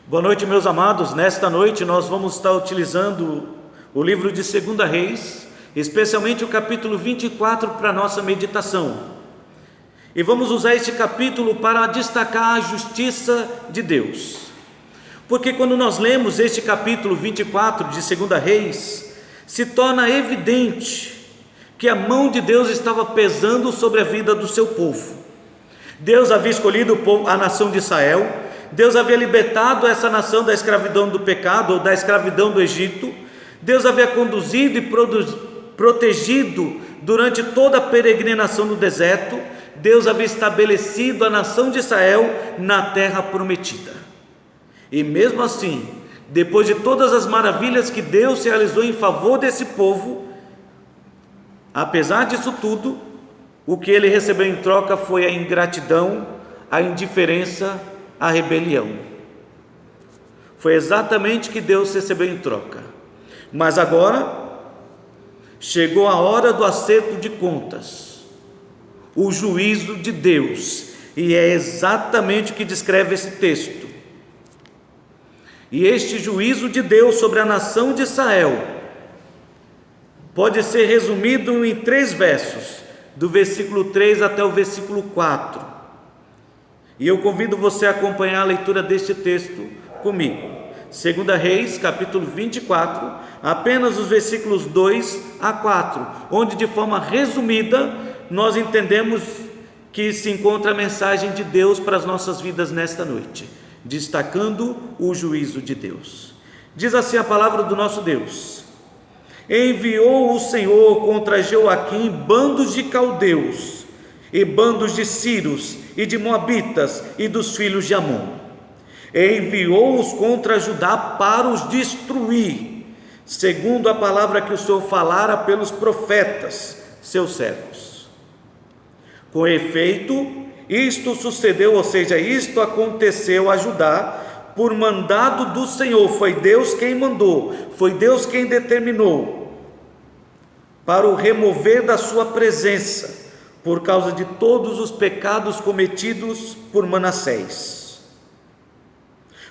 Boa noite, meus amados. Nesta noite nós vamos estar utilizando o livro de 2 Reis, especialmente o capítulo 24 para nossa meditação. E vamos usar este capítulo para destacar a justiça de Deus. Porque quando nós lemos este capítulo 24 de 2 Reis, se torna evidente que a mão de Deus estava pesando sobre a vida do seu povo. Deus havia escolhido a nação de Israel. Deus havia libertado essa nação da escravidão do pecado, ou da escravidão do Egito. Deus havia conduzido e protegido durante toda a peregrinação no deserto. Deus havia estabelecido a nação de Israel na terra prometida. E mesmo assim, depois de todas as maravilhas que Deus realizou em favor desse povo, apesar disso tudo, o que ele recebeu em troca foi a ingratidão, a indiferença, a rebelião. Foi exatamente o que Deus recebeu em troca. Mas agora chegou a hora do acerto de contas, o juízo de Deus, e é exatamente o que descreve esse texto. E este juízo de Deus sobre a nação de Israel pode ser resumido em 3 versos, do versículo 3 até o versículo 4. E eu convido você a acompanhar a leitura deste texto comigo. 2 Reis, capítulo 24, apenas os versículos 2 a 4, onde de forma resumida nós entendemos que se encontra a mensagem de Deus para as nossas vidas nesta noite, destacando o juízo de Deus. Diz assim a palavra do nosso Deus: enviou o Senhor contra Joaquim bandos de caldeus e bandos de sírios e de moabitas e dos filhos de Amon. Enviou-os contra Judá para os destruir, segundo a palavra que o Senhor falara pelos profetas, seus servos. Com efeito, isto sucedeu, ou seja, isto aconteceu a Judá por mandado do Senhor. Foi Deus quem mandou, foi Deus quem determinou, para o remover da sua presença, por causa de todos os pecados cometidos por Manassés,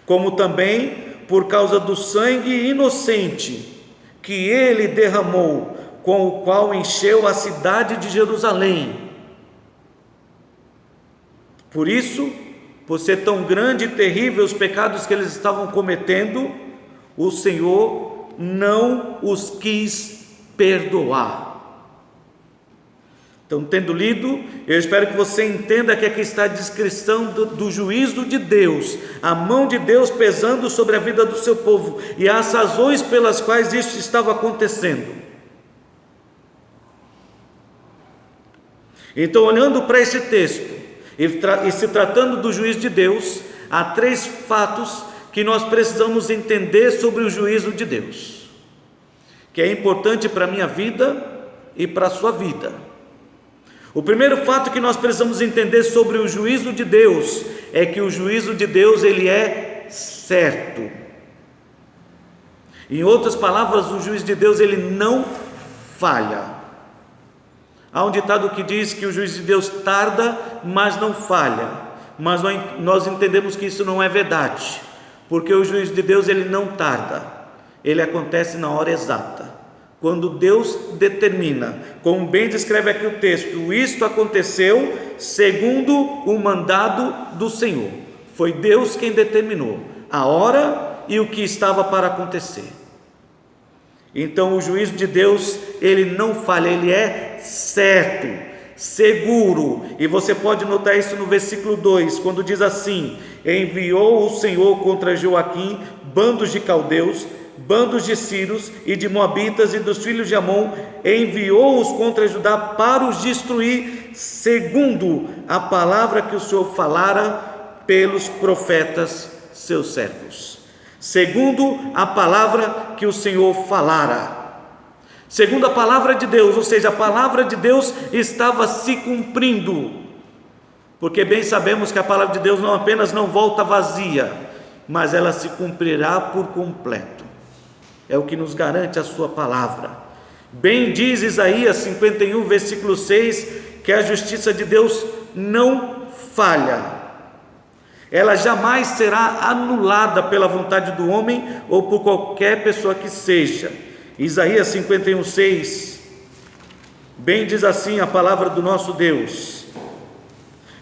como também por causa do sangue inocente que ele derramou, com o qual encheu a cidade de Jerusalém. Por isso, por ser tão grande e terrível os pecados que eles estavam cometendo, o Senhor não os quis perdoar. Então, tendo lido, eu espero que você entenda que aqui está a descrição do juízo de Deus, a mão de Deus pesando sobre a vida do seu povo, e as razões pelas quais isso estava acontecendo. Então, olhando para esse texto, e se tratando do juízo de Deus, há 3 fatos que nós precisamos entender sobre o juízo de Deus, que é importante para a minha vida e para a sua vida. O primeiro fato que nós precisamos entender sobre o juízo de Deus é que o juízo de Deus, ele é certo. Em outras palavras, o juízo de Deus, ele não falha. Há um ditado que diz que o juízo de Deus tarda, mas não falha. Mas nós entendemos que isso não é verdade, porque o juízo de Deus, ele não tarda, ele acontece na hora exata. Quando Deus determina, como bem descreve aqui o texto, isto aconteceu segundo o mandado do Senhor. Foi Deus quem determinou a hora e o que estava para acontecer. Então o juízo de Deus, ele não falha, ele é certo, seguro. E você pode notar isso no versículo 2, quando diz assim: enviou o Senhor contra Joaquim bandos de caldeus, bandos de sírios e de moabitas e dos filhos de Amon, enviou-os contra Judá para os destruir, segundo a palavra que o Senhor falara pelos profetas, seus servos. Segundo a palavra que o Senhor falara, segundo a palavra de Deus, ou seja, a palavra de Deus estava se cumprindo, porque bem sabemos que a palavra de Deus não apenas não volta vazia, mas ela se cumprirá por completo. É o que nos garante a sua palavra. Bem diz Isaías 51, versículo 6, que a justiça de Deus não falha. ela jamais será anulada pela vontade do homem ou por qualquer pessoa que seja. Isaías 51:6, bem diz assim a palavra do nosso Deus: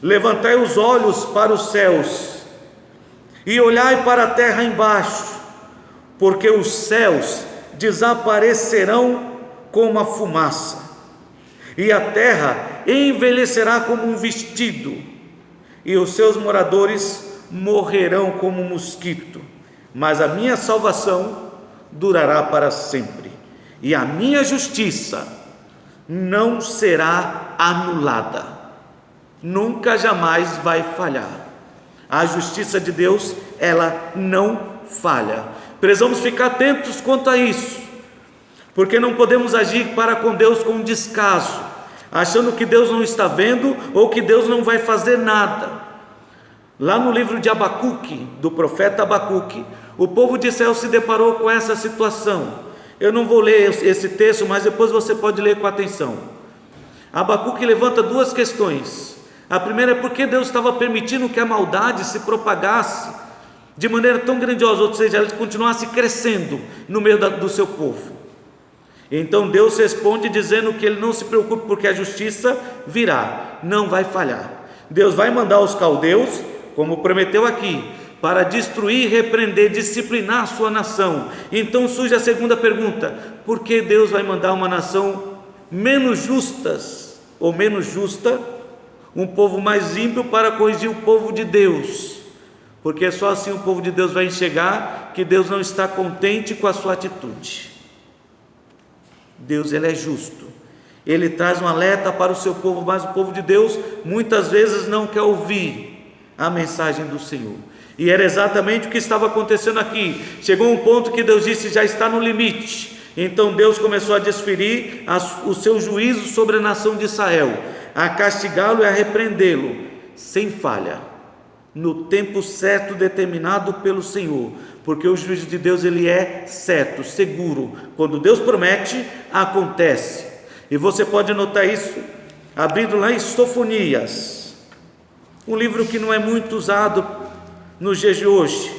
levantai os olhos para os céus e olhai para a terra embaixo, porque os céus desaparecerão como a fumaça, e a terra envelhecerá como um vestido, e os seus moradores morrerão como um mosquito, mas a minha salvação durará para sempre, e a minha justiça não será anulada, nunca jamais vai falhar. A justiça de Deus, ela não falha. Precisamos ficar atentos quanto a isso, porque não podemos agir para com Deus com descaso, achando que Deus não está vendo ou que Deus não vai fazer nada. Lá no livro de Abacuque, do profeta Abacuque, o povo de Israel se deparou com essa situação. Eu não vou ler esse texto, mas depois você pode ler com atenção. Abacuque levanta duas questões. A primeira é porque Deus estava permitindo que a maldade se propagasse de maneira tão grandiosa, ou seja, ela continuasse crescendo no meio do seu povo. Então Deus responde dizendo que ele não se preocupe, porque a justiça virá, não vai falhar. Deus vai mandar os caldeus, como prometeu aqui, para destruir, repreender, disciplinar a sua nação. Então surge a segunda pergunta: por que Deus vai mandar uma nação menos justas ou menos justa, um povo mais ímpio, para corrigir o povo de Deus? Porque só assim o povo de Deus vai enxergar que Deus não está contente com a sua atitude. Deus, ele é justo, ele traz um alerta para o seu povo, mas o povo de Deus muitas vezes não quer ouvir a mensagem do Senhor. E era exatamente o que estava acontecendo aqui. Chegou um ponto que Deus disse: já está no limite. Então Deus começou a desferir o seu juízo sobre a nação de Israel, a castigá-lo e a repreendê-lo, sem falha, no tempo certo determinado pelo Senhor, porque o juízo de Deus, ele é certo, seguro. Quando Deus promete, acontece. E você pode notar isso abrindo lá em Sofonias, um livro que não é muito usado nos dias de hoje,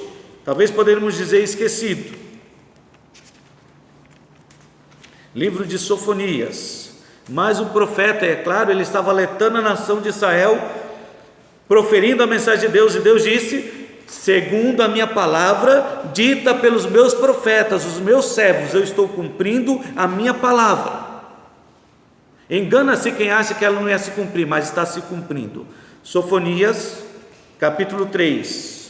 talvez poderíamos dizer esquecido. Livro de Sofonias. Mas o profeta, é claro, ele estava alertando a nação de Israel, proferindo a mensagem de Deus, e Deus disse: segundo a minha palavra dita pelos meus profetas, os meus servos, eu estou cumprindo a minha palavra. Engana-se quem acha que ela não ia se cumprir, mas está se cumprindo. Sofonias, capítulo 3,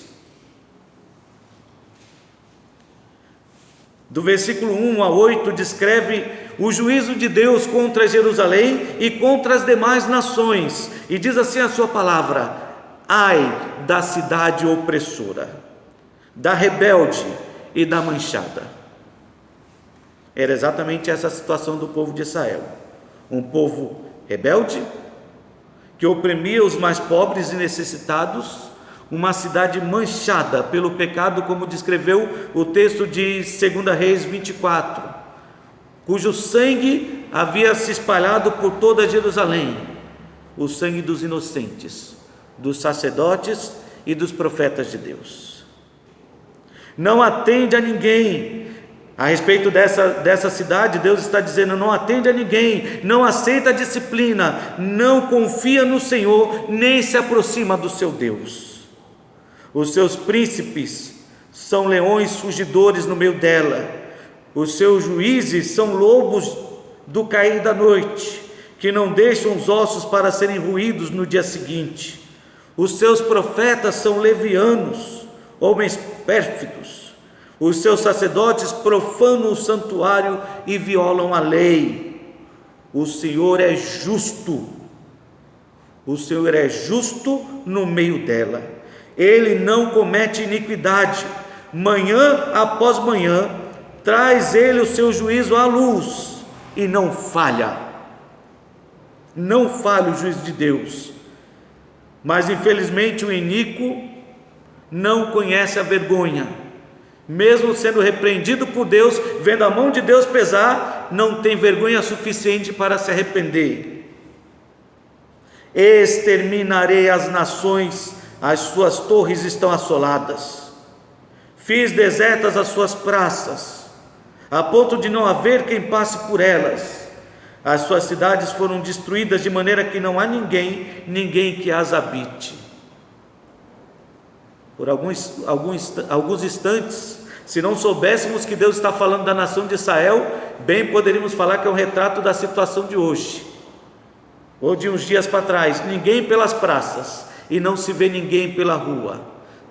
do versículo 1 a 8, descreve o juízo de Deus contra Jerusalém e contra as demais nações, e diz assim a sua palavra: ai da cidade opressora, da rebelde e da manchada. Era exatamente essa a situação do povo de Israel, um povo rebelde, que oprimia os mais pobres e necessitados, uma cidade manchada pelo pecado, como descreveu o texto de 2 Reis 24, cujo sangue havia se espalhado por toda Jerusalém, o sangue dos inocentes, dos sacerdotes e dos profetas de Deus. Não atende a ninguém. A respeito dessa cidade, Deus está dizendo: não atende a ninguém, não aceita a disciplina, não confia no Senhor, nem se aproxima do seu Deus. Os seus príncipes são leões fugidores no meio dela, os seus juízes são lobos do cair da noite, que não deixam os ossos para serem roídos no dia seguinte. Os seus profetas são levianos, homens pérfidos. Os seus sacerdotes profanam o santuário e violam a lei. O Senhor é justo. O Senhor é justo no meio dela. Ele não comete iniquidade. Manhã após manhã traz ele o seu juízo à luz e não falha. Não falha o juízo de Deus. Mas infelizmente o iníquo não conhece a vergonha. Mesmo sendo repreendido por Deus, vendo a mão de Deus pesar, não tem vergonha suficiente para se arrepender. Exterminarei as nações as suas torres estão assoladas. Fiz desertas as suas praças, a ponto de não haver quem passe por elas. As suas cidades foram destruídas de maneira que não há ninguém que as habite. Por alguns instantes, se não soubéssemos que Deus está falando da nação de Israel, bem poderíamos falar que é um retrato da situação de hoje, ou de uns dias para trás. Ninguém pelas praças, e não se vê ninguém pela rua.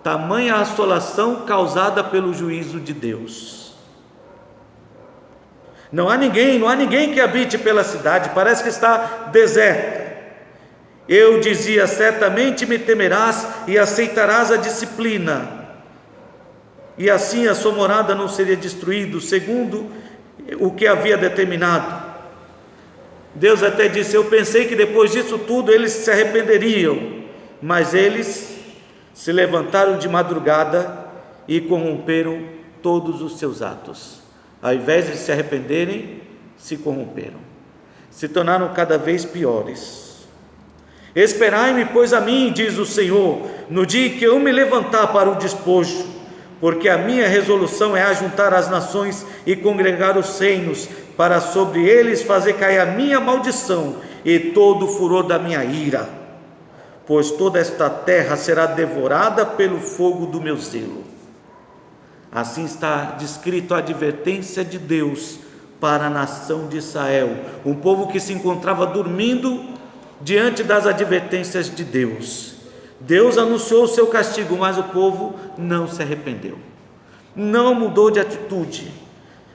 Tamanha a assolação causada pelo juízo de Deus. Não há ninguém que habite pela cidade, parece que está deserta. Eu dizia: certamente me temerás e aceitarás a disciplina, e assim a sua morada não seria destruída, segundo o que havia determinado. Deus até disse: eu pensei que depois disso tudo eles se arrependeriam, mas eles se levantaram de madrugada e corromperam todos os seus atos. Ao invés de se arrependerem, se corromperam, se tornaram cada vez piores. Esperai-me, pois, a mim, diz o Senhor, no dia que eu me levantar para o despojo, porque a minha resolução é ajuntar as nações e congregar os reinos, para sobre eles fazer cair a minha maldição e todo o furor da minha ira, pois toda esta terra será devorada pelo fogo do meu zelo. Assim está descrito a advertência de Deus para a nação de Israel, um povo que se encontrava dormindo diante das advertências de Deus. Deus anunciou o seu castigo, mas o povo não se arrependeu, não mudou de atitude,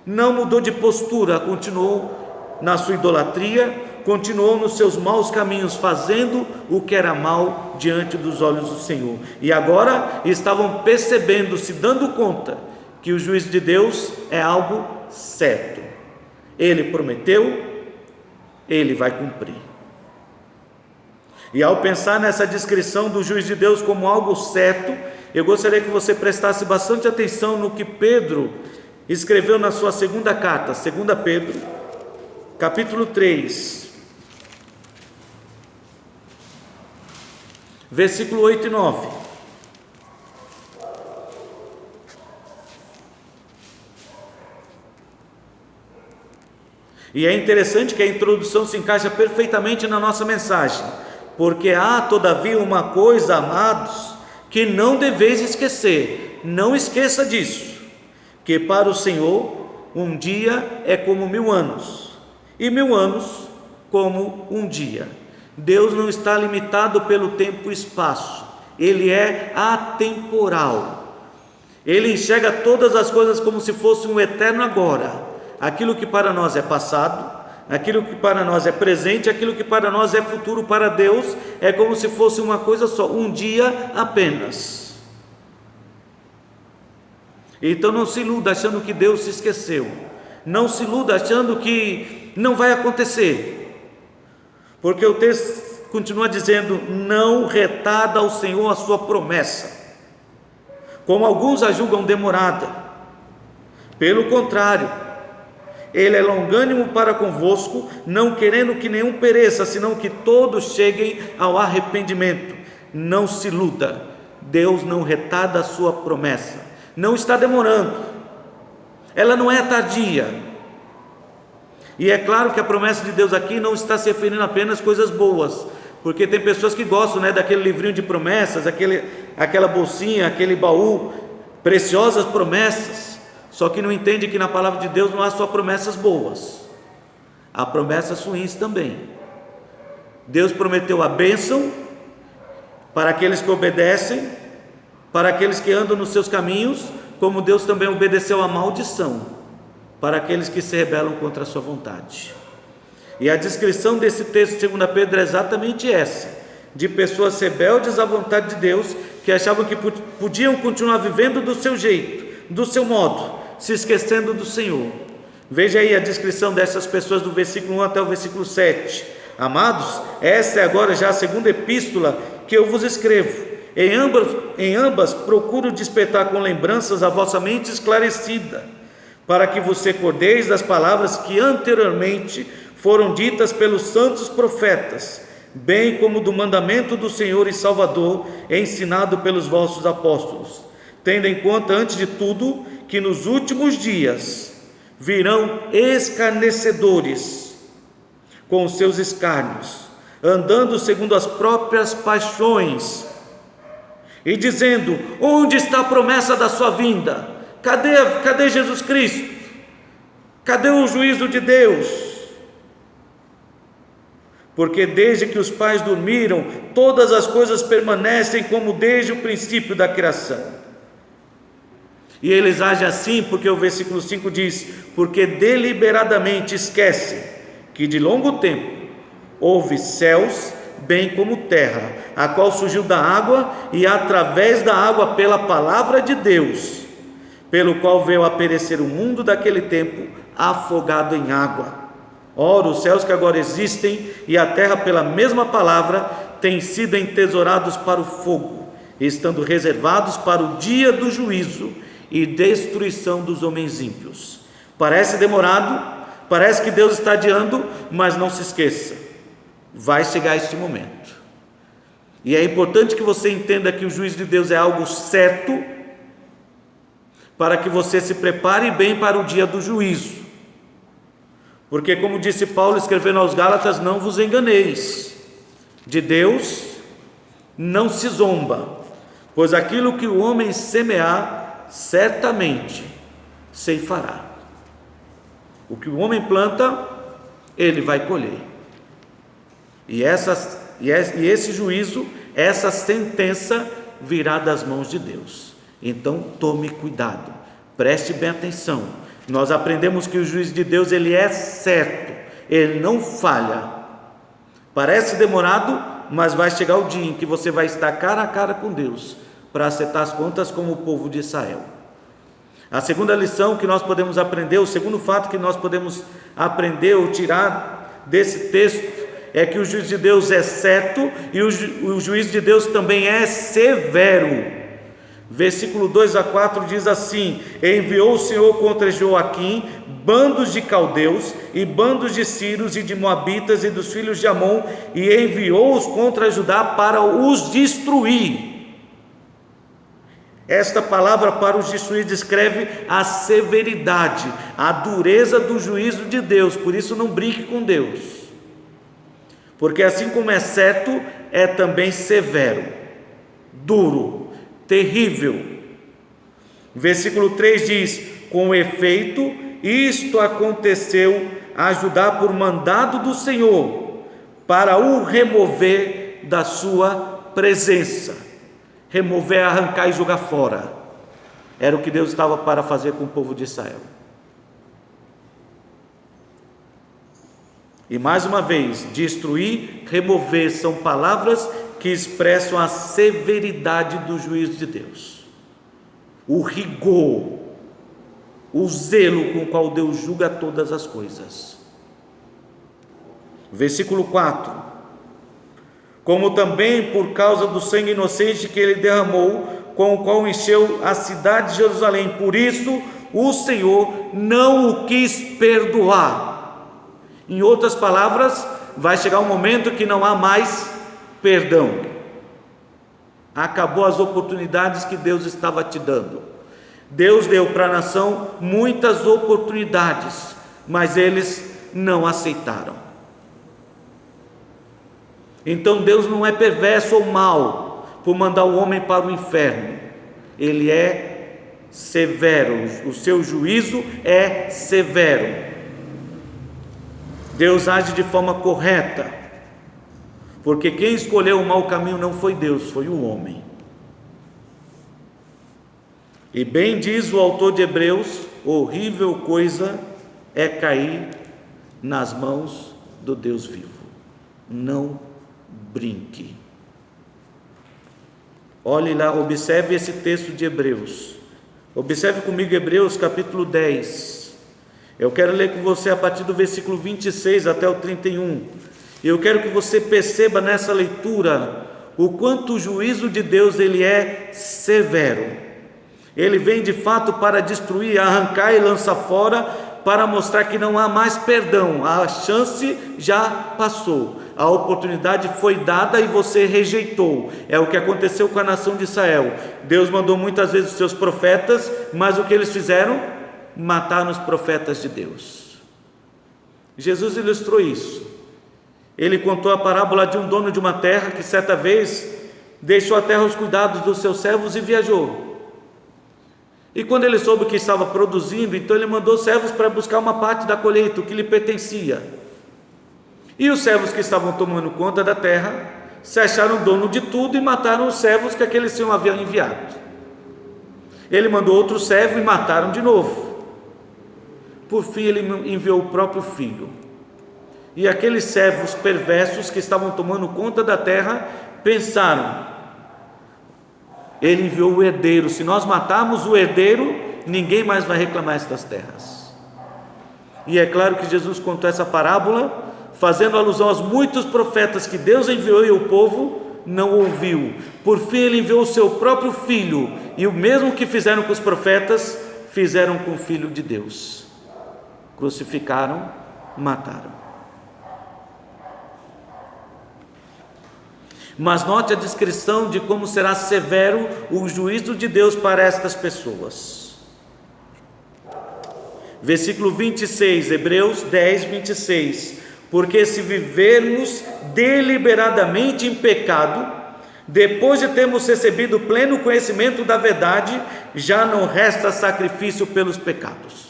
não mudou de postura, continuou na sua idolatria, continuou nos seus maus caminhos, fazendo o que era mal diante dos olhos do Senhor. E agora estavam percebendo, se dando conta, que o juízo de Deus é algo certo. Ele prometeu, ele vai cumprir. E ao pensar nessa descrição do juízo de Deus como algo certo, eu gostaria que você prestasse bastante atenção no que Pedro escreveu na sua segunda carta, 2 Pedro, capítulo 3, versículo 8 e 9. E é interessante que a introdução se encaixa perfeitamente na nossa mensagem, porque há todavia uma coisa, amados, que não deveis esquecer, não esqueça disso, que para o Senhor um dia é como 1000 anos, e 1000 anos como um dia. Deus não está limitado pelo tempo e espaço, Ele é atemporal, Ele enxerga todas as coisas como se fosse um eterno agora. Aquilo que para nós é passado, aquilo que para nós é presente, aquilo que para nós é futuro, para Deus é como se fosse uma coisa só, um dia apenas. Então não se iluda achando que Deus se esqueceu, não se iluda achando que não vai acontecer, porque o texto continua dizendo: não retarda ao Senhor a sua promessa, como alguns a julgam demorada. Pelo contrário, Ele é longânimo para convosco, não querendo que nenhum pereça, senão que todos cheguem ao arrependimento. Não se iluda, Deus não retarda a sua promessa, não está demorando, ela não é tardia. E é claro que a promessa de Deus aqui não está se referindo apenas a coisas boas, porque tem pessoas que gostam, daquele livrinho de promessas, aquela bolsinha, aquele baú, preciosas promessas, só que não entende que na palavra de Deus não há só promessas boas, há promessas ruins também. Deus prometeu a bênção para aqueles que obedecem, para aqueles que andam nos seus caminhos, como Deus também obedeceu a maldição para aqueles que se rebelam contra a sua vontade. E a descrição desse texto de 2 Pedro é exatamente essa, de pessoas rebeldes à vontade de Deus, que achavam que podiam continuar vivendo do seu jeito, do seu modo, se esquecendo do Senhor. Veja aí a descrição dessas pessoas do versículo 1 até o versículo 7. Amados, essa é agora já a segunda epístola que eu vos escrevo. Em ambas procuro despertar com lembranças a vossa mente esclarecida, para que vos recordeis das palavras que anteriormente foram ditas pelos santos profetas, bem como do mandamento do Senhor e Salvador, ensinado pelos vossos apóstolos, tendo em conta, antes de tudo, que nos últimos dias virão escarnecedores com os seus escárnios, andando segundo as próprias paixões, e dizendo: onde está a promessa da sua vinda? Cadê Jesus Cristo? Cadê o juízo de Deus? Porque desde que os pais dormiram, todas as coisas permanecem como desde o princípio da criação. E eles agem assim porque o versículo 5 diz: porque deliberadamente esquecem que de longo tempo houve céus, bem como terra, a qual surgiu da água e através da água pela palavra de Deus, pelo qual veio a perecer o mundo daquele tempo, afogado em água. Ora, os céus que agora existem e a terra pela mesma palavra têm sido entesourados para o fogo, estando reservados para o dia do juízo e destruição dos homens ímpios. Parece demorado, parece que Deus está adiando, mas não se esqueça, vai chegar este momento. E é importante que você entenda que o juízo de Deus é algo certo, para que você se prepare bem para o dia do juízo. Porque, como disse Paulo escrevendo aos Gálatas: não vos enganeis, de Deus não se zomba, pois aquilo que o homem semear, certamente ceifará. O que o homem planta, ele vai colher. E esse juízo, essa sentença virá das mãos de Deus. Então tome cuidado, preste bem atenção. Nós aprendemos que o juízo de Deus, ele é certo, ele não falha. Parece demorado, mas vai chegar o dia em que você vai estar cara a cara com Deus, para acertar as contas como o povo de Israel. A segunda lição que nós podemos aprender, o segundo fato que nós podemos aprender ou tirar desse texto, é que o juízo de Deus é certo e o juízo de Deus também é severo. Versículo 2 a 4 diz assim: enviou o Senhor contra Joaquim bandos de caldeus e bandos de sírios e de moabitas e dos filhos de Amon, e enviou-os contra Judá para os destruir. Esta palavra para os destruir descreve a severidade, a dureza do juízo de Deus. Por isso não brinque com Deus, porque assim como é certo, é também severo, duro, terrível. Versículo 3 diz: com efeito, isto aconteceu a Judá por mandado do Senhor, para o remover da sua presença. Remover, arrancar e jogar fora, era o que Deus estava para fazer com o povo de Israel. E mais uma vez, destruir, remover, são palavras que expressam a severidade do juízo de Deus, o rigor, o zelo com o qual Deus julga todas as coisas. Versículo 4: como também por causa do sangue inocente que ele derramou, com o qual encheu a cidade de Jerusalém, por isso o Senhor não o quis perdoar. Em outras palavras, vai chegar um momento que não há mais perdão. Acabou as oportunidades que Deus estava te dando. Deus deu para a nação muitas oportunidades, mas eles não aceitaram. Então Deus não é perverso ou mau por mandar o homem para o inferno. Ele é severo, o seu juízo é severo. Deus age de forma correta, porque quem escolheu o mau caminho não foi Deus, foi o homem. E bem diz o autor de Hebreus: horrível coisa é cair nas mãos do Deus vivo. Não brinque. Olhe lá, observe esse texto de Hebreus. Observe comigo Hebreus capítulo 10. Eu quero ler com você a partir do versículo 26 até o 31. Eu quero que você perceba nessa leitura o quanto o juízo de Deus ele é severo. Ele vem de fato para destruir, arrancar e lançar fora, para mostrar que não há mais perdão. A chance já passou, a oportunidade foi dada e você rejeitou. É o que aconteceu com a nação de Israel. Deus mandou muitas vezes os seus profetas, mas o que eles fizeram? Mataram os profetas de Deus. Jesus ilustrou isso. Ele contou a parábola de um dono de uma terra que certa vez deixou a terra aos cuidados dos seus servos e viajou. E quando ele soube que estava produzindo, então ele mandou servos para buscar uma parte da colheita, o que lhe pertencia. E os servos que estavam tomando conta da terra se acharam dono de tudo e mataram os servos que aquele senhor havia enviado. Ele mandou outro servo e mataram de novo. Por fim ele enviou o próprio filho. E aqueles servos perversos que estavam tomando conta da terra pensaram: ele enviou o herdeiro, se nós matarmos o herdeiro, ninguém mais vai reclamar estas terras. E é claro que Jesus contou essa parábola fazendo alusão aos muitos profetas que Deus enviou e o povo não ouviu. Por fim ele enviou o seu próprio filho, e o mesmo que fizeram com os profetas, fizeram com o Filho de Deus. Crucificaram, mataram. Mas note a descrição de como será severo o juízo de Deus para estas pessoas. Versículo 26, Hebreus 10, 26. Porque se vivermos deliberadamente em pecado, depois de termos recebido pleno conhecimento da verdade, já não resta sacrifício pelos pecados.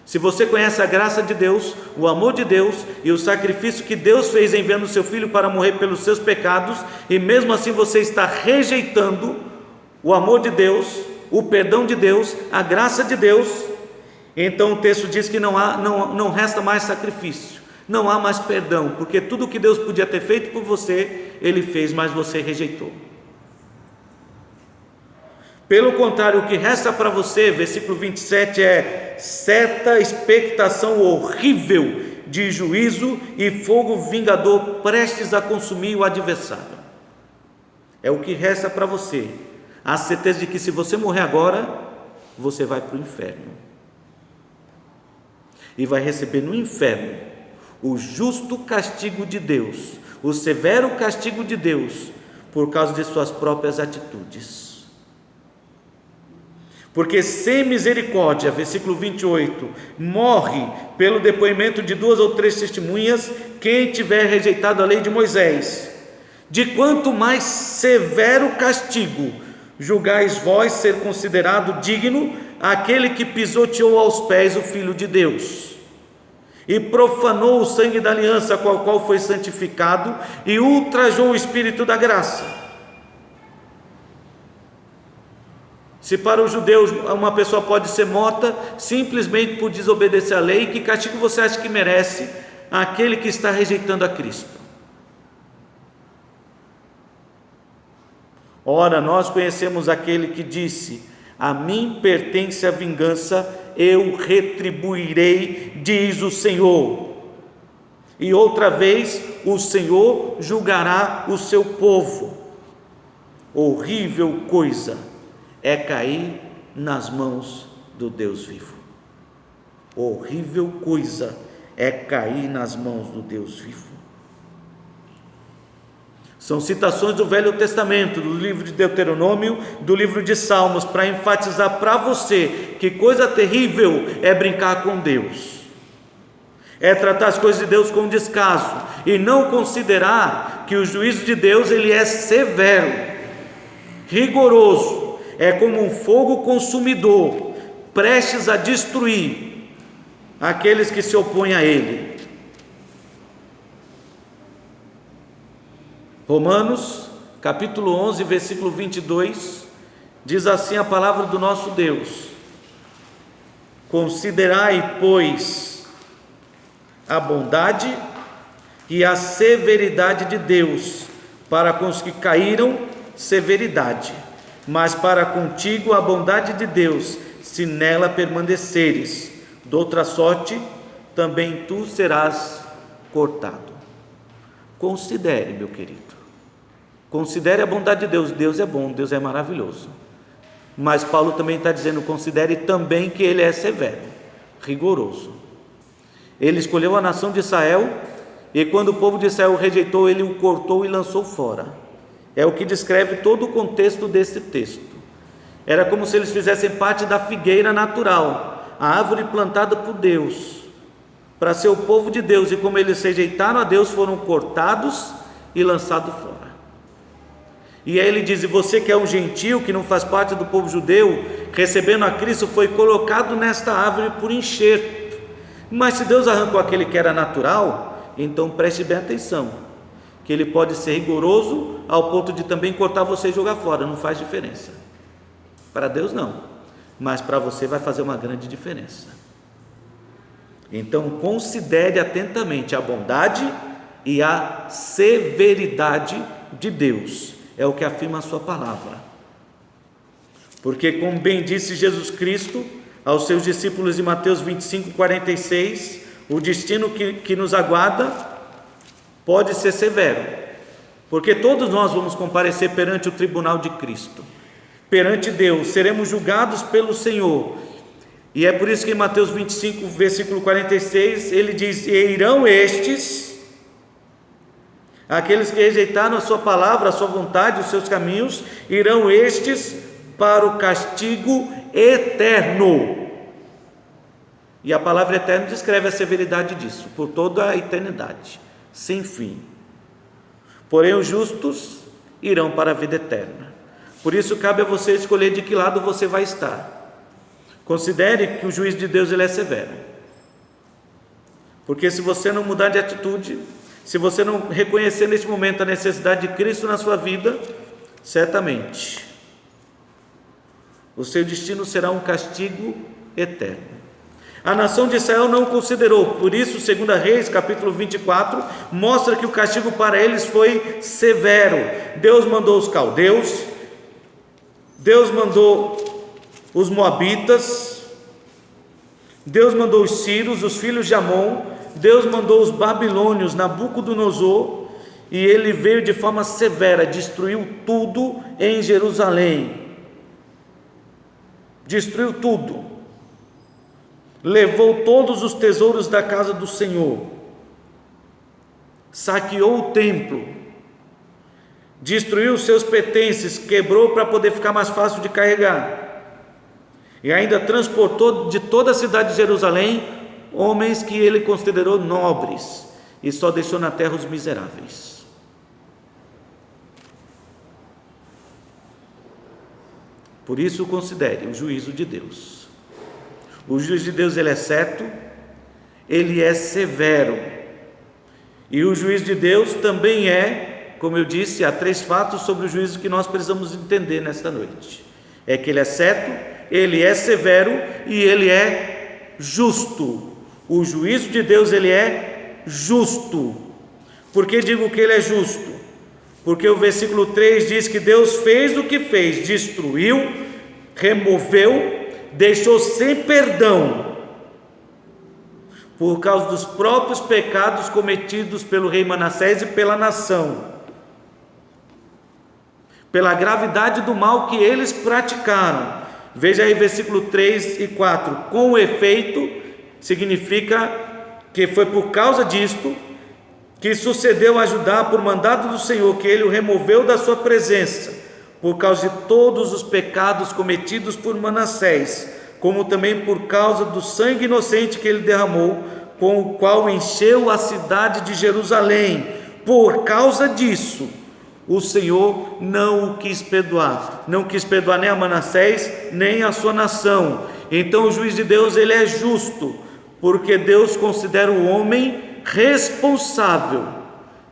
Se você conhece a graça de Deus, o amor de Deus e o sacrifício que Deus fez enviando o seu Filho para morrer pelos seus pecados, e mesmo assim você está rejeitando o amor de Deus, o perdão de Deus, a graça de Deus, então o texto diz que não resta mais sacrifício, não há mais perdão, porque tudo que Deus podia ter feito por você, Ele fez, mas você rejeitou. Pelo contrário, o que resta para você, versículo 27, é certa expectação horrível de juízo e fogo vingador prestes a consumir o adversário. É o que resta para você, a certeza de que se você morrer agora, você vai para o inferno. E vai receber no inferno o justo castigo de Deus, o severo castigo de Deus, por causa de suas próprias atitudes. Porque sem misericórdia, versículo 28, morre pelo depoimento de 2 ou 3 testemunhas quem tiver rejeitado a lei de Moisés. De quanto mais severo castigo julgais vós ser considerado digno aquele que pisoteou aos pés o Filho de Deus e profanou o sangue da aliança com a qual foi santificado e ultrajou o Espírito da graça. Se para os judeus uma pessoa pode ser morta simplesmente por desobedecer a lei, que castigo você acha que merece aquele que está rejeitando a Cristo? Ora, nós conhecemos aquele que disse: a mim pertence a vingança, eu retribuirei, diz o Senhor. E outra vez o Senhor julgará o seu povo. Horrível coisa é cair nas mãos do Deus vivo. Horrível coisa é cair nas mãos do Deus vivo. São citações do Velho Testamento, do livro de Deuteronômio, do livro de Salmos, para enfatizar para você que coisa terrível é brincar com Deus, é tratar as coisas de Deus com descaso e não considerar que o juízo de Deus ele é severo, rigoroso. É como um fogo consumidor, prestes a destruir aqueles que se opõem a ele. Romanos, capítulo 11, versículo 22, diz assim a palavra do nosso Deus: considerai, pois, a bondade e a severidade de Deus, para com os que caíram, severidade, mas para contigo a bondade de Deus, se nela permaneceres, de outra sorte, também tu serás cortado. Considere, meu querido, considere a bondade de Deus. Deus é bom, Deus é maravilhoso, mas Paulo também está dizendo, considere também que Ele é severo, rigoroso, Ele escolheu a nação de Israel, e quando o povo de Israel o rejeitou, ele o cortou e lançou fora. É o que descreve todo o contexto desse texto. Era como se eles fizessem parte da figueira natural, a árvore plantada por Deus, para ser o povo de Deus, e como eles rejeitaram a Deus, foram cortados e lançados fora. E aí ele diz: e você que é um gentio, que não faz parte do povo judeu, recebendo a Cristo, foi colocado nesta árvore por enxerto. Mas se Deus arrancou aquele que era natural, então preste bem atenção, que Ele pode ser rigoroso ao ponto de também cortar você e jogar fora, não faz diferença. Para Deus não, mas para você vai fazer uma grande diferença. Então considere atentamente a bondade e a severidade de Deus, é o que afirma a sua palavra. Porque, como bem disse Jesus Cristo aos seus discípulos em Mateus 25:46, o destino que nos aguarda pode ser severo, porque todos nós vamos comparecer perante o tribunal de Cristo, perante Deus, seremos julgados pelo Senhor. E é por isso que em Mateus 25, versículo 46, ele diz: e irão estes, aqueles que rejeitaram a sua palavra, a sua vontade, os seus caminhos, irão estes para o castigo eterno. E a palavra eterno descreve a severidade disso, por toda a eternidade, sem fim. Porém os justos irão para a vida eterna. Por isso cabe a você escolher de que lado você vai estar. Considere que o juízo de Deus ele é severo, porque se você não mudar de atitude, se você não reconhecer neste momento a necessidade de Cristo na sua vida, certamente o seu destino será um castigo eterno. A nação de Israel não considerou, por isso 2 Reis, capítulo 24, mostra que o castigo para eles foi severo. Deus mandou os caldeus, Deus mandou os moabitas, Deus mandou os sírios, os filhos de Amon, Deus mandou os babilônios, Nabucodonosor, e ele veio de forma severa, destruiu tudo em Jerusalém. Destruiu tudo, levou todos os tesouros da casa do Senhor, saqueou o templo, destruiu os seus pertences, quebrou para poder ficar mais fácil de carregar, e ainda transportou de toda a cidade de Jerusalém homens que ele considerou nobres, e só deixou na terra os miseráveis. Por isso considere o juízo de Deus. O juízo de Deus ele é certo, ele é severo, e o juízo de Deus também é, como eu disse, há 3 fatos sobre o juízo que nós precisamos entender nesta noite. É que ele é certo, ele é severo e ele é justo. O juízo de Deus ele é justo. Por que digo que ele é justo? Porque o versículo 3 diz que Deus fez o que fez, destruiu, removeu, deixou sem perdão, por causa dos próprios pecados cometidos pelo rei Manassés e pela nação, pela gravidade do mal que eles praticaram. Veja aí versículo 3 e 4, com efeito, significa que foi por causa disto que sucedeu a Judá por mandado do Senhor, que ele o removeu da sua presença, por causa de todos os pecados cometidos por Manassés, como também por causa do sangue inocente que ele derramou, com o qual encheu a cidade de Jerusalém. Por causa disso, o Senhor não o quis perdoar, não quis perdoar nem a Manassés, nem a sua nação. Então o juiz de Deus ele é justo, porque Deus considera o homem responsável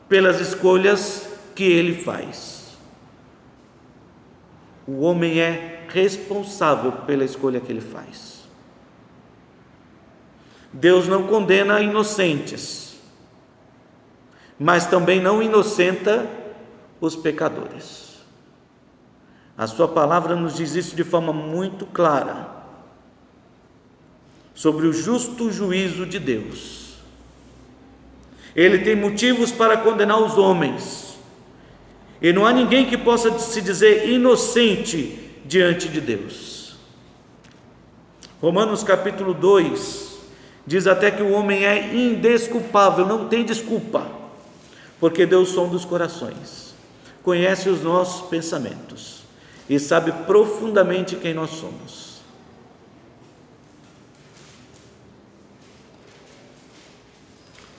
pelas escolhas que ele faz. O homem é responsável pela escolha que ele faz. Deus não condena inocentes, mas também não inocenta os pecadores. A sua palavra nos diz isso de forma muito clara, sobre o justo juízo de Deus. Ele tem motivos para condenar os homens, e não há ninguém que possa se dizer inocente diante de Deus. Romanos capítulo 2 Diz até que o homem é indesculpável, não tem desculpa, porque Deus sonda os corações, conhece os nossos pensamentos e sabe profundamente quem nós somos.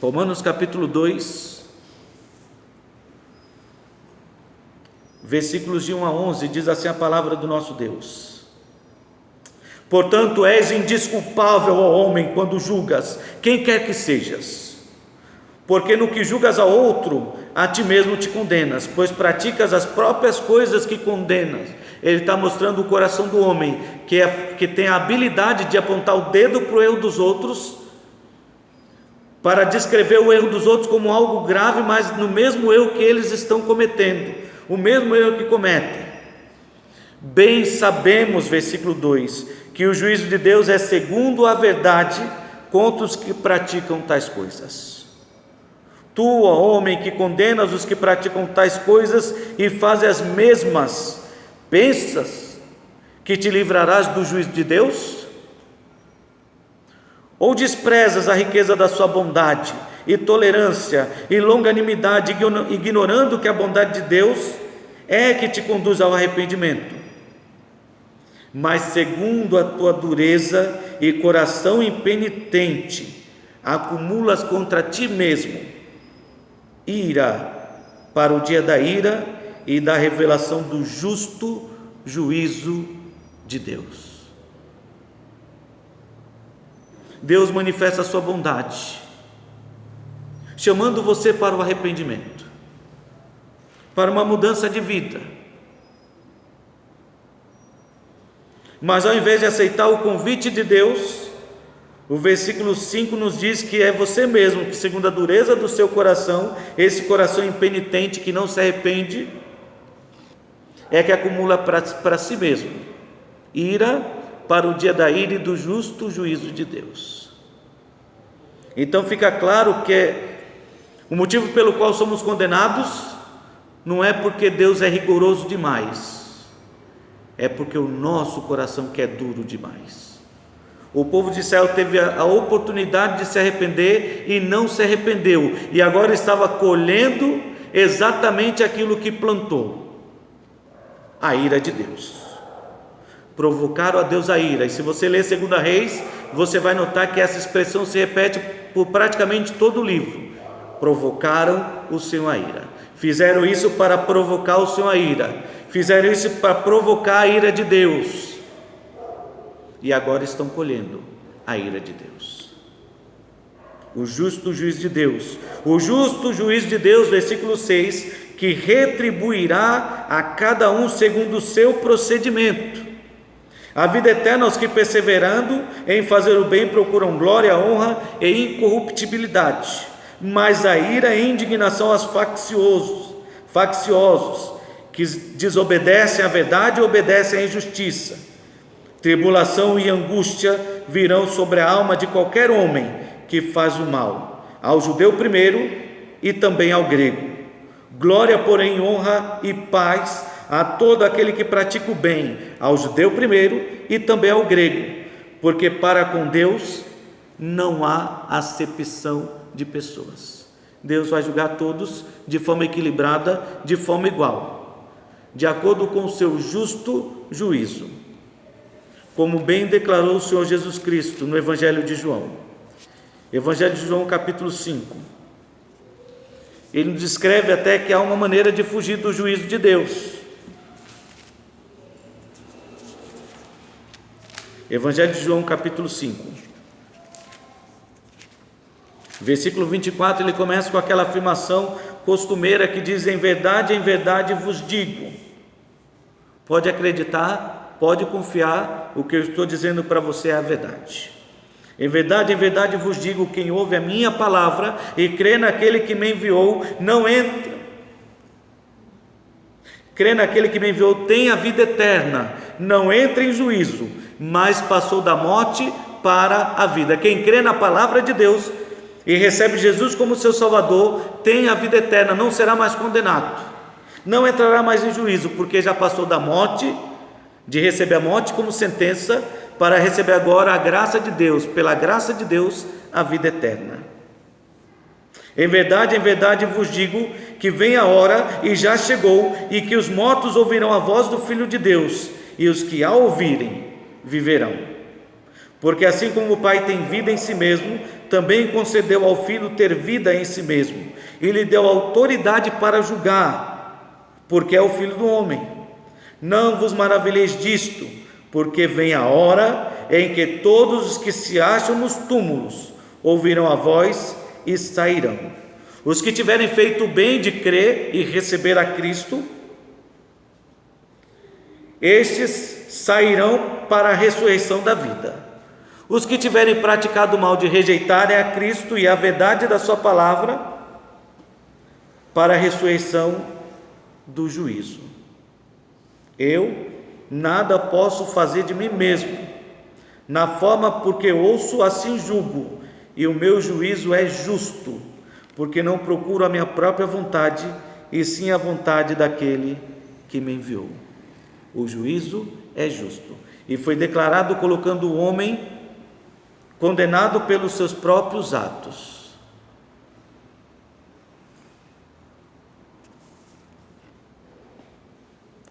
Romanos capítulo 2, versículos de 1 a 11, diz assim a palavra do nosso Deus: portanto, és indesculpável, ó homem, quando julgas quem quer que sejas, porque no que julgas a outro, a ti mesmo te condenas, pois praticas as próprias coisas que condenas. Ele está mostrando o coração do homem, que tem a habilidade de apontar o dedo para o erro dos outros, para descrever o erro dos outros como algo grave, mas no mesmo erro que eles estão cometendo, o mesmo erro que cometem. Bem sabemos, versículo 2, que o juízo de Deus é segundo a verdade contra os que praticam tais coisas. Tu, ó homem, que condenas os que praticam tais coisas e fazes as mesmas, pensas que te livrarás do juízo de Deus? Ou desprezas a riqueza da sua bondade e tolerância e longanimidade, ignorando que a bondade de Deus é que te conduz ao arrependimento? Mas segundo a tua dureza e coração impenitente, acumulas contra ti mesmo ira para o dia da ira e da revelação do justo juízo de Deus. Deus manifesta a sua bondade, chamando você para o arrependimento, para uma mudança de vida. Mas ao invés de aceitar o convite de Deus, o versículo 5 nos diz que é você mesmo que, segundo a dureza do seu coração, esse coração impenitente que não se arrepende, é que acumula para si mesmo ira para o dia da ira e do justo juízo de Deus. Então fica claro que o motivo pelo qual somos condenados não é porque Deus é rigoroso demais, é porque o nosso coração que é duro demais. O povo de Israel teve a oportunidade de se arrepender e não se arrependeu, e agora estava colhendo exatamente aquilo que plantou: a ira de Deus. Provocaram a Deus a ira, e se você ler 2 Reis, você vai notar que essa expressão se repete por praticamente todo o livro. Provocaram o Senhor a ira, fizeram isso para provocar o Senhor a ira, fizeram isso para provocar a ira de Deus, e agora estão colhendo a ira de Deus. O justo juiz de Deus, o justo juiz de Deus, versículo 6, que retribuirá a cada um segundo o seu procedimento. A vida eterna aos que, perseverando em fazer o bem, procuram glória, honra e incorruptibilidade, mas a ira e indignação aos facciosos, que desobedecem à verdade e obedecem à injustiça. Tribulação e angústia virão sobre a alma de qualquer homem que faz o mal, ao judeu primeiro e também ao grego. Glória, porém, honra e paz a todo aquele que pratica o bem, ao judeu primeiro e também ao grego, porque para com Deus não há acepção de pessoas. Deus vai julgar todos de forma equilibrada, de forma igual, de acordo com o seu justo juízo, como bem declarou o Senhor Jesus Cristo no Evangelho de João. Evangelho de João, capítulo 5. Ele nos descreve até que há uma maneira de fugir do juízo de Deus. Evangelho de João, capítulo 5, versículo 24, ele começa com aquela afirmação costumeira que diz: em verdade vos digo. Pode acreditar, pode confiar, o que eu estou dizendo para você é a verdade. Em verdade vos digo, quem ouve a minha palavra e crê naquele que me enviou, não entra. Crê naquele que me enviou, tem a vida eterna, não entra em juízo, mas passou da morte para a vida. Quem crê na palavra de Deus e recebe Jesus como seu Salvador, tem a vida eterna, não será mais condenado, não entrará mais em juízo, porque já passou da morte, de receber a morte como sentença, para receber agora a graça de Deus, pela graça de Deus, a vida eterna. Em verdade vos digo que vem a hora, e já chegou, e que os mortos ouvirão a voz do Filho de Deus, e os que a ouvirem viverão. Porque assim como o Pai tem vida em si mesmo, também concedeu ao Filho ter vida em si mesmo, e lhe deu autoridade para julgar, porque é o Filho do homem. Não vos maravilheis disto, porque vem a hora em que todos os que se acham nos túmulos ouvirão a voz e sairão. Os que tiverem feito o bem de crer e receber a Cristo, estes sairão para a ressurreição da vida. Os que tiverem praticado o mal de rejeitarem a Cristo e a verdade da sua palavra, para a ressurreição do juízo. Eu nada posso fazer de mim mesmo, na forma porque ouço, assim julgo, e o meu juízo é justo, porque não procuro a minha própria vontade, e sim a vontade daquele que me enviou. O juízo é justo, e foi declarado colocando o homem condenado pelos seus próprios atos.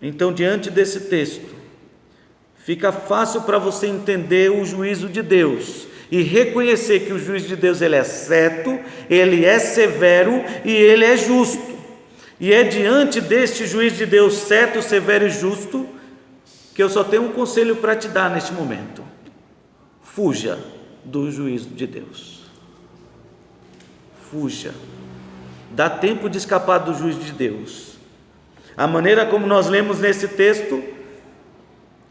Então, diante desse texto, fica fácil para você entender o juízo de Deus e reconhecer que o juízo de Deus ele é certo, ele é severo e ele é justo. E é diante deste juízo de Deus certo, severo e justo que eu só tenho um conselho para te dar neste momento: fuja do juízo de Deus. Fuja. Dá tempo de escapar do juízo de Deus. A maneira como nós lemos nesse texto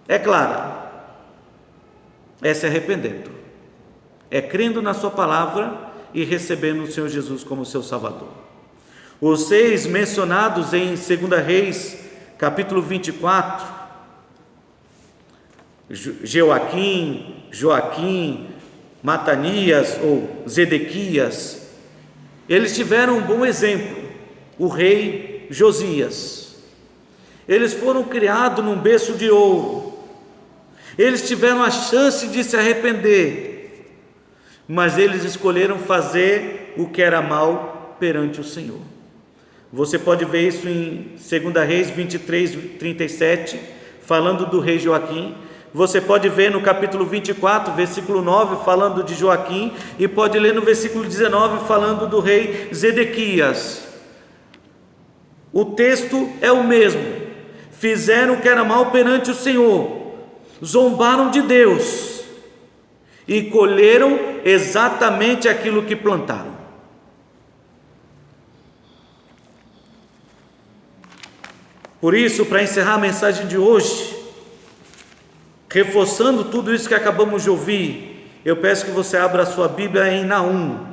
é clara: é se arrependendo, é crendo na sua palavra e recebendo o Senhor Jesus como seu Salvador. Os 6 mencionados em 2 Reis, capítulo 24, Joaquim, Matanias ou Zedequias, eles tiveram um bom exemplo. O rei Josias, eles foram criados num berço de ouro, eles tiveram a chance de se arrepender, mas eles escolheram fazer o que era mal perante o Senhor. Você pode ver isso em 2 Reis 23, 37, falando do rei Joaquim. Você pode ver no capítulo 24, versículo 9, falando de Joaquim, e pode ler no versículo 19, falando do rei Zedequias. O texto é o mesmo. Fizeram o que era mal perante o Senhor, zombaram de Deus e colheram exatamente aquilo que plantaram. Por isso, para encerrar a mensagem de hoje, reforçando tudo isso que acabamos de ouvir, eu peço que você abra a sua Bíblia em Naum,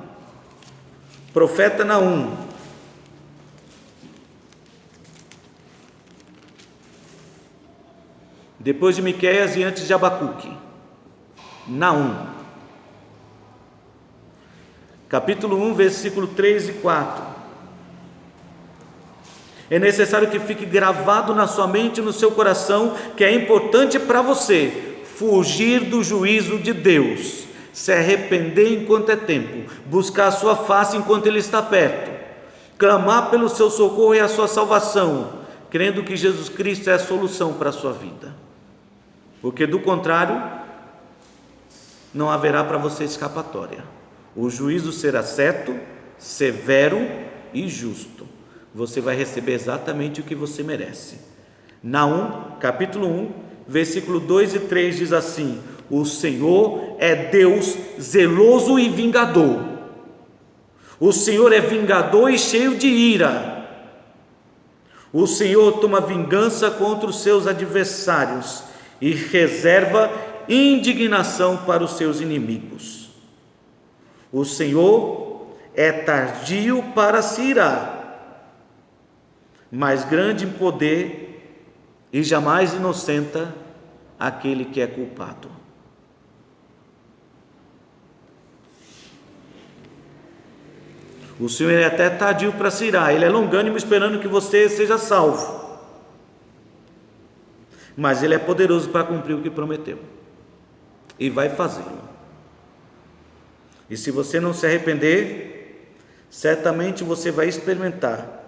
profeta Naum. Depois de Miqueias e antes de Abacuque. Naum, capítulo 1, versículo 3 e 4. É necessário que fique gravado na sua mente e no seu coração que é importante para você fugir do juízo de Deus, se arrepender enquanto é tempo, buscar a sua face enquanto Ele está perto, clamar pelo seu socorro e a sua salvação, crendo que Jesus Cristo é a solução para a sua vida. Porque do contrário, não haverá para você escapatória. O juízo será certo, severo e justo. Você vai receber exatamente o que você merece. Naum, capítulo 1, versículo 2 e 3 diz assim: o Senhor é Deus zeloso e vingador. O Senhor é vingador e cheio de ira. O Senhor toma vingança contra os seus adversários e reserva indignação para os seus inimigos. O Senhor é tardio para se irar, mas grande em poder, e jamais inocenta aquele que é culpado. O Senhor é até tardio para se irar, Ele é longânimo esperando que você seja salvo, mas Ele é poderoso para cumprir o que prometeu. e vai fazê-lo. E se você não se arrepender, certamente você vai experimentar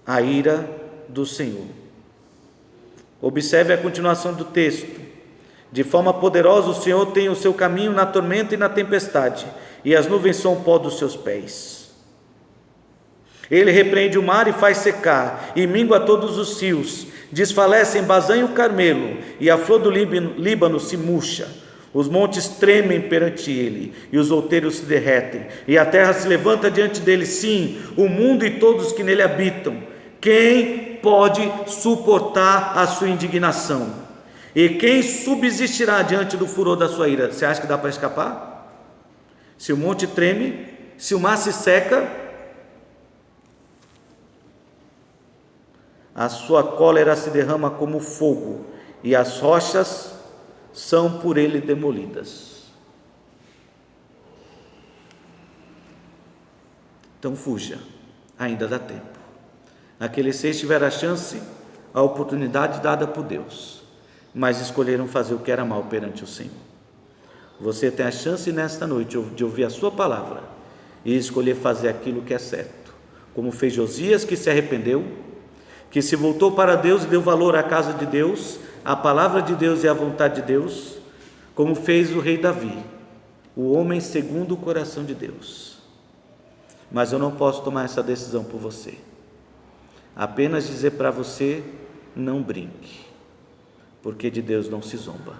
a ira do Senhor. Observe a continuação do texto. De forma poderosa o Senhor tem o seu caminho na tormenta e na tempestade, e as nuvens são o pó dos seus pés. Ele repreende o mar e faz secar, e mingua todos os rios, desfalece em Bazã e o Carmelo, e a flor do Líbano se murcha. Os montes tremem perante ele, e os outeiros se derretem, e a terra se levanta diante dele, sim, o mundo e todos que nele habitam. Quem pode suportar a sua indignação? E quem subsistirá diante do furor da sua ira? Você acha que dá para escapar? Se o monte treme, se o mar se seca, a sua cólera se derrama como fogo, e as rochas são por ele demolidas. Então fuja, ainda dá tempo. Aqueles 6 tiveram a chance, a oportunidade dada por Deus, mas escolheram fazer o que era mal perante o Senhor. Você tem a chance nesta noite de ouvir a sua palavra e escolher fazer aquilo que é certo, como fez Josias, que se arrependeu, que se voltou para Deus e deu valor à casa de Deus, à palavra de Deus e à vontade de Deus, como fez o rei Davi, o homem segundo o coração de Deus. Mas eu não posso tomar essa decisão por você. Apenas dizer para você: não brinque, porque de Deus não se zomba.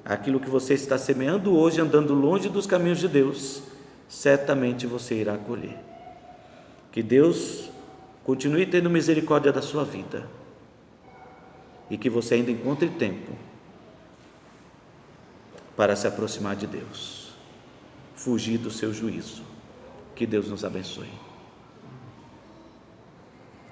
Aquilo que você está semeando hoje, andando longe dos caminhos de Deus, certamente você irá colher. Que Deus continue tendo misericórdia da sua vida, e que você ainda encontre tempo para se aproximar de Deus, fugir do seu juízo. Que Deus nos abençoe.